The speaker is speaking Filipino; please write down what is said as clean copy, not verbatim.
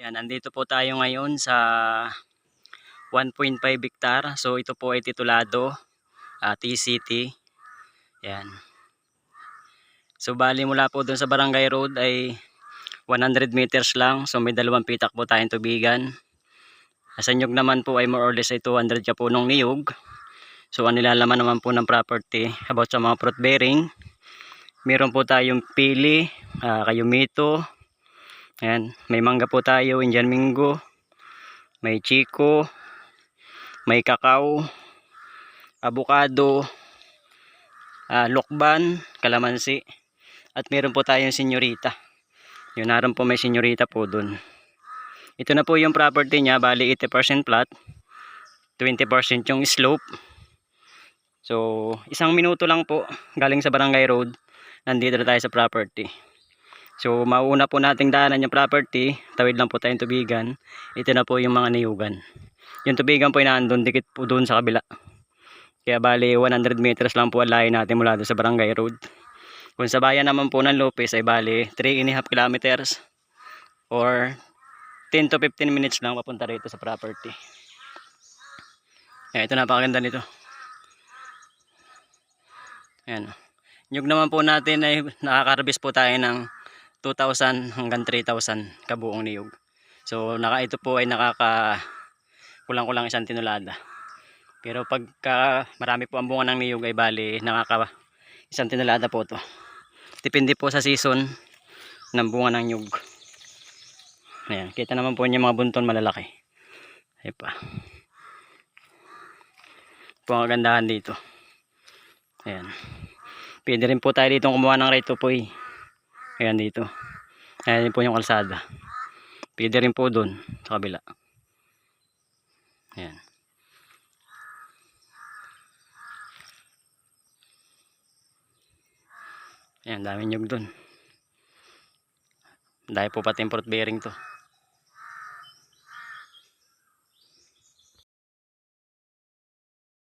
Yan, nandito po tayo ngayon sa 1.5 hektar. So ito po ay titulado TCT. Yan. So bali mula po dun sa Barangay Road ay 100 meters lang. So may dalawang pitak po tayong tubigan. Sa nyug naman po ay more or less ay 200 kapunong niyog. So ang nilalaman naman po ng property about sa mga fruit bearing. Meron po tayong pili, kayumito. Ayan, may mangga po tayo, Indian Mingo, may chico, may kakao, avocado, lokban, kalamansi, at meron po tayong senyorita. Yun, naroon po may senyorita po dun. Ito na po yung property niya, bali 80% flat, 20% yung slope. So, 1 minuto lang po galing sa Barangay Road, nandito na tayo sa property. So mauuna po nating daanan yung property, tawid lang po tayong tubigan. Ito na po yung mga niyugan. Yung tubigan po ay nandun, dikit po doon sa kabila. Kaya bali 100 meters lang po ang layo natin mula doon sa Barangay Road. Kung sa bayan naman po ng Lopez ay bali 3.5 kilometers or 10 to 15 minutes lang papunta rito sa property. Ito napakaganda nito. Ayan. Nyug naman po natin ay nakakarbis po tayo ng 2,000 hanggang 3,000 kabuong niyog. So ito po ay kulang-kulang 1 tinulada. Pero pagka marami po ang bunga ng niyog ay bali 1 tinulada po to. Depende po sa season ng bunga ng niyog. Ayan, kita naman po niyo mga bunton malalaki. Ayan pa. Po ang kagandahan dito. Ayan. Pwede rin po tayo dito kumuha ng right of way. Ayan dito. Ayan po yung kalsada. Pwede rin po doon sa kabila. Ayan. Ayan, dami nyug doon. Dahil po pati fruit bearing to.